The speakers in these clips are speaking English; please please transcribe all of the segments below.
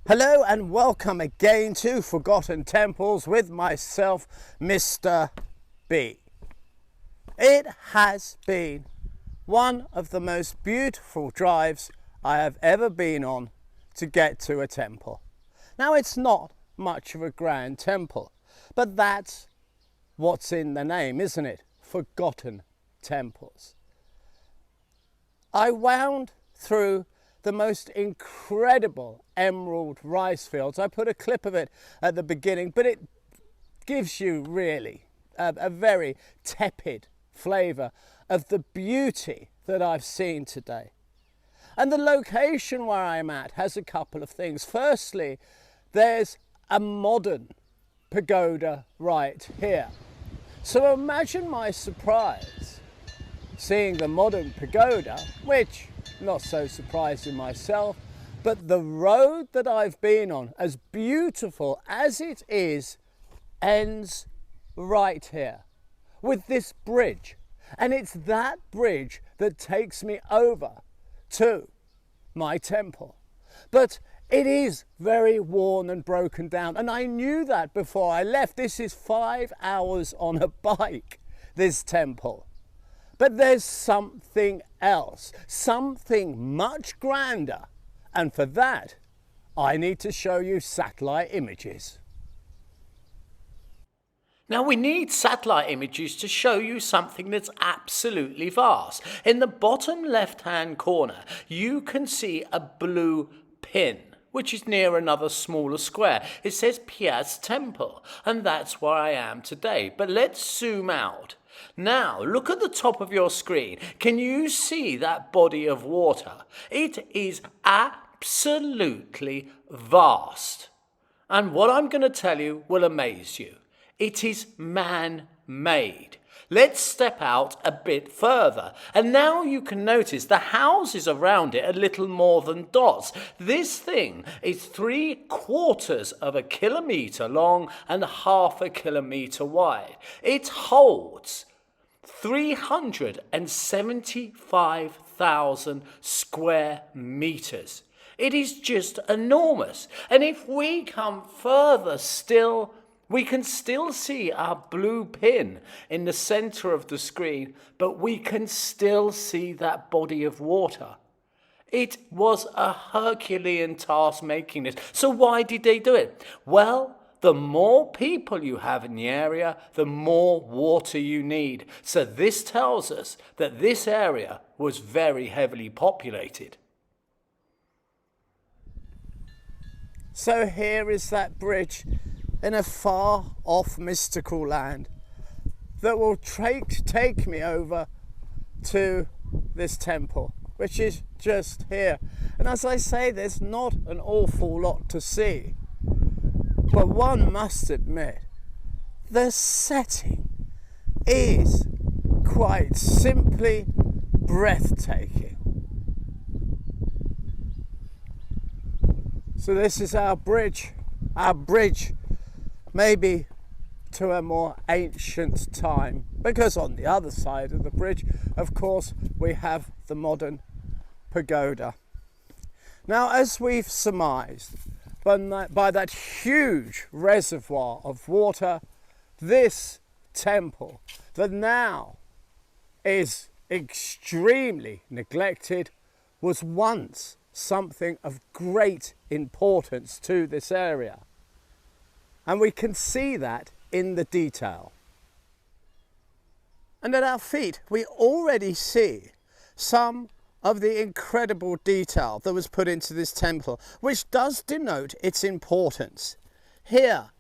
Hello and welcome again to Forgotten Temples with myself, Mr. B. It has been one of the most beautiful drives I have ever been on to get to a temple. Now, it's not much of a grand temple, but that's what's in the name, isn't it? Forgotten Temples. I wound through the most incredible emerald rice fields. I put a clip of it at the beginning, but it gives you really a very tepid flavour of the beauty that I've seen today. And the location where I'm at has a couple of things. Firstly, there's a modern pagoda right here. So imagine my surprise seeing the modern pagoda, which not so surprising myself, but the road that I've been on, as beautiful as it is, ends right here with this bridge. And it's that bridge that takes me over to my temple. But it is very worn and broken down, and I knew that before I left. This is 5 hours on a bike, this temple. But there's something else, something much grander. And for that, I need to show you satellite images. Now, we need satellite images to show you something that's absolutely vast. In the bottom left-hand corner, you can see a blue pin, which is near another smaller square. It says Pheas Temple, and that's where I am today. But let's zoom out. Now, look at the top of your screen. Can you see that body of water? It is absolutely vast. And what I'm going to tell you will amaze you. It is man-made. Let's step out a bit further. And now you can notice the houses around it are little more than dots. This thing is 3/4 of a kilometre long and 1/2 kilometre wide. It holds 375,000 square metres. It is just enormous. And if we come further still, we can still see our blue pin in the centre of the screen, but we can still see that body of water. It was a Herculean task making this. So why did they do it? Well, the more people you have in the area, the more water you need. So this tells us that this area was very heavily populated. So here is that bridge in a far off mystical land that will take me over to this temple, which is just here. And as I say, there's not an awful lot to see. But one must admit, the setting is quite simply breathtaking. So this is our bridge maybe to a more ancient time, because on the other side of the bridge, of course, we have the modern pagoda. Now, as we've surmised, by that huge reservoir of water, this temple that now is extremely neglected was once something of great importance to this area. And we can see that in the detail. And at our feet, we already see some of the incredible detail that was put into this temple, which does denote its importance. Here,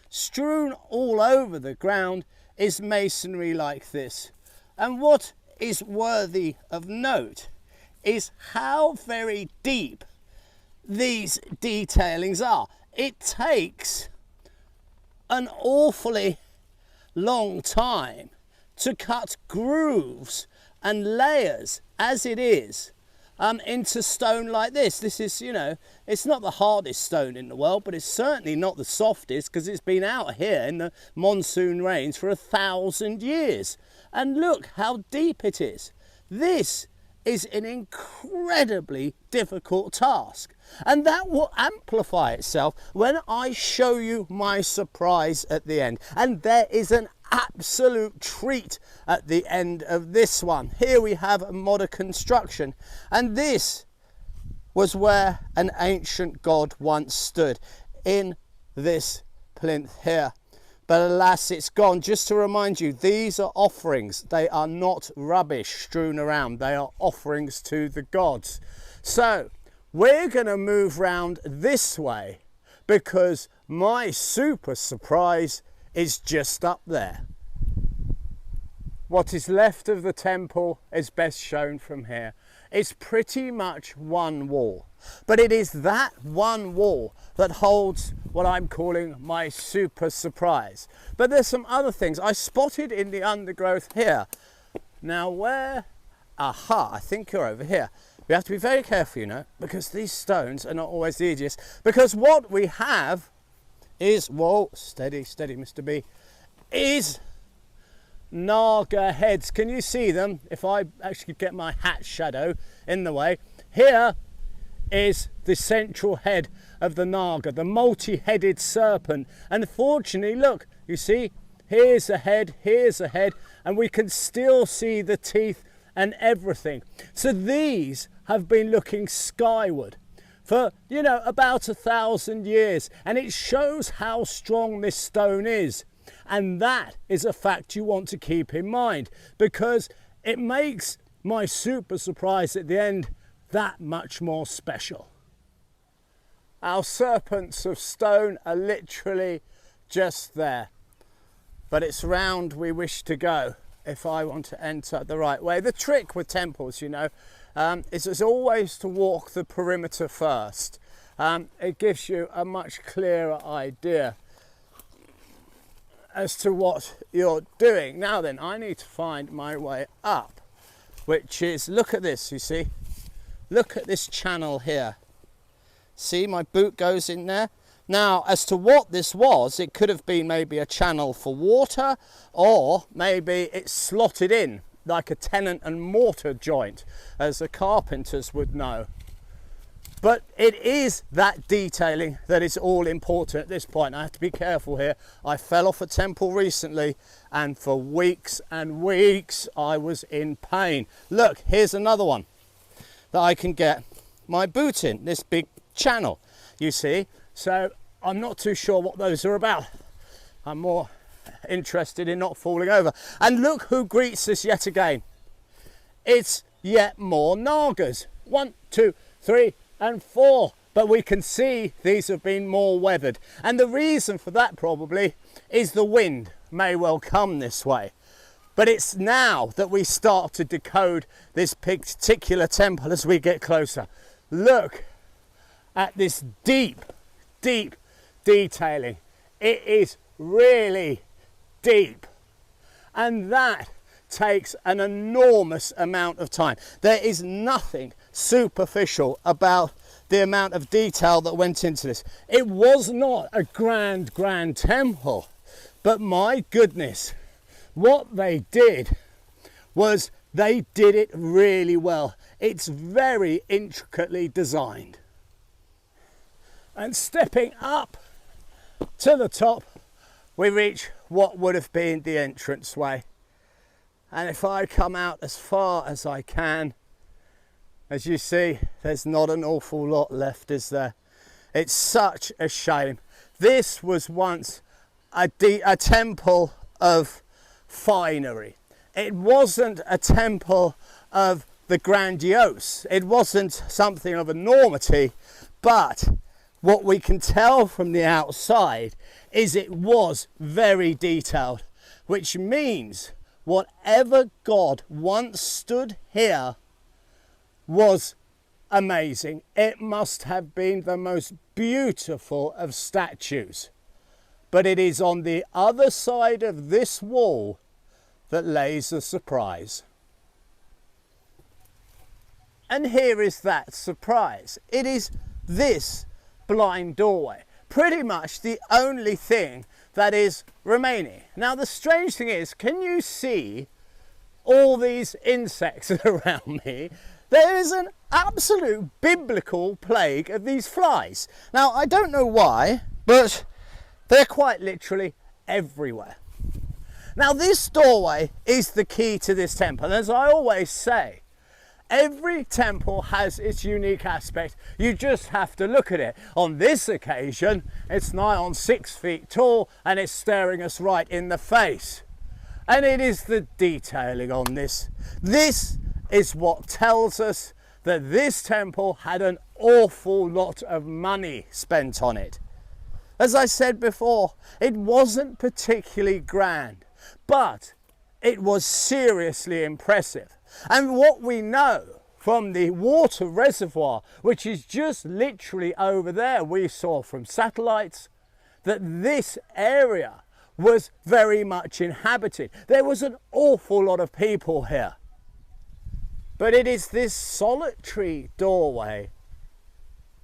strewn all over the ground, is masonry like this. And what is worthy of note is how very deep these detailings are. It takes an awfully long time to cut grooves and layers as it is into stone like this. This is, it's not the hardest stone in the world, but it's certainly not the softest, because it's been out here in the monsoon rains for 1,000 years. And look how deep it is. This is an incredibly difficult task, and that will amplify itself when I show you my surprise at the end. And there is an absolute treat at the end of this one. Here we have a modern construction, and this was where an ancient god once stood, in this plinth here. But alas, it's gone. Just to remind you, these are offerings. They are not rubbish strewn around. They are offerings to the gods. So we're going to move round this way, because my super surprise is just up there. What is left of the temple is best shown from here. It's pretty much one wall, but it is that one wall that holds what I'm calling my super surprise. But there's some other things I spotted in the undergrowth here. Now where? Aha, I think you're over here. We have to be very careful, you know, because these stones are not always the easiest. Because what we have is, whoa, steady, steady, Mr. B, is Naga heads. Can you see them? If I actually get my hat shadow in the way. Here is the central head of the Naga, the multi-headed serpent. And fortunately, look, you see, here's a head, and we can still see the teeth and everything. So these have been looking skyward for, you know, about 1,000 years, and it shows how strong this stone is. And that is a fact you want to keep in mind, because it makes my super surprise at the end that much more special. Our serpents of stone are literally just there, but it's round we wish to go if I want to enter the right way. The trick with temples, you know, is always to walk the perimeter first. It gives you a much clearer idea as to what you're doing. Now then, I need to find my way up, which is, look at this, you see, look at this channel here. See, my boot goes in there. Now, as to what this was, it could have been maybe a channel for water, or maybe it's slotted in like a tenant and mortar joint, as the carpenters would know. But it is that detailing that is all important at this point. I have to be careful here. I fell off a temple recently, and for weeks and weeks I was in pain. Look, here's another one that I can get my boot in, this big channel, you see. So I'm not too sure what those are about. I'm more interested in not falling over. And look who greets us yet again. It's yet more Nagas. 1, 2, 3 and 4. But we can see these have been more weathered. And the reason for that probably is the wind may well come this way. But it's now that we start to decode this particular temple as we get closer. Look at this deep, deep detailing. It is really deep, and that takes an enormous amount of time. There is nothing superficial about the amount of detail that went into this. It was not a grand temple, but my goodness, what they did was they did it really well. It's very intricately designed. And stepping up to the top, we reach what would have been the entranceway. And if I come out as far as I can, as you see, there's not an awful lot left, is there? It's such a shame. This was once a temple of finery. It wasn't a temple of the grandiose. It wasn't something of enormity, but what we can tell from the outside is it was very detailed, which means whatever god once stood here was amazing. It must have been the most beautiful of statues. But it is on the other side of this wall that lays the surprise. And here is that surprise. It is this blind doorway, pretty much the only thing that is remaining. Now the strange thing is, can you see all these insects around me? there is an absolute biblical plague of these flies. Now, I don't know why, but they're quite literally everywhere. Now, this doorway is the key to this temple. And as I always say, every temple has its unique aspect. You just have to look at it. On this occasion, it's nigh on 6 feet tall and it's staring us right in the face. And it is the detailing on this. This is what tells us that this temple had an awful lot of money spent on it. As I said before, it wasn't particularly grand, but it was seriously impressive. And what we know from the water reservoir, which is just literally over there, we saw from satellites, that this area was very much inhabited. There was an awful lot of people here. But it is this solitary doorway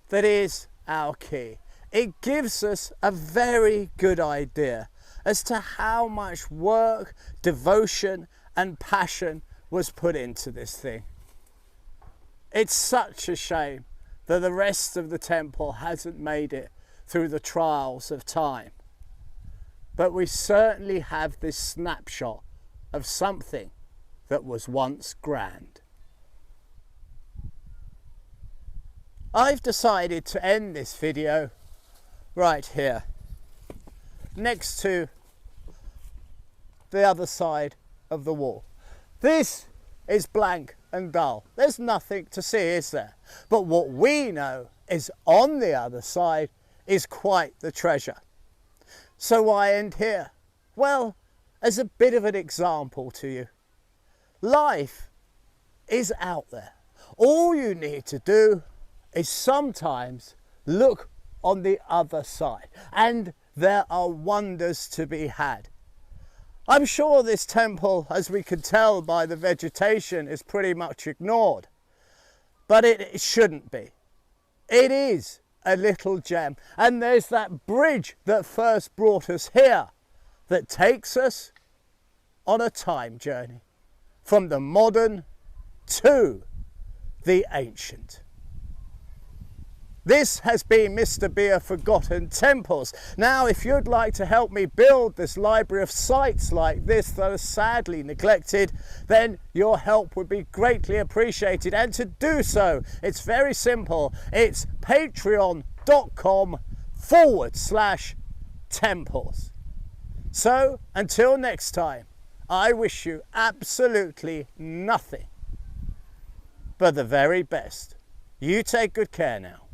that is our key. It gives us a very good idea as to how much work, devotion and passion was put into this thing. It's such a shame that the rest of the temple hasn't made it through the trials of time. But we certainly have this snapshot of something that was once grand. I've decided to end this video right here, next to the other side of the wall. This is blank and dull. There's nothing to see, is there? But what we know is on the other side is quite the treasure. So why end here? Well, as a bit of an example to you. Life is out there. All you need to do is sometimes look on the other side, and there are wonders to be had. I'm sure this temple, as we could tell by the vegetation, is pretty much ignored, but it shouldn't be. It is a little gem, and there's that bridge that first brought us here that takes us on a time journey from the modern to the ancient. This has been Mr. B of Forgotten Temples. Now, if you'd like to help me build this library of sites like this that are sadly neglected, then your help would be greatly appreciated. And to do so, it's very simple. It's patreon.com/temples. So, until next time, I wish you absolutely nothing but the very best. You take good care now.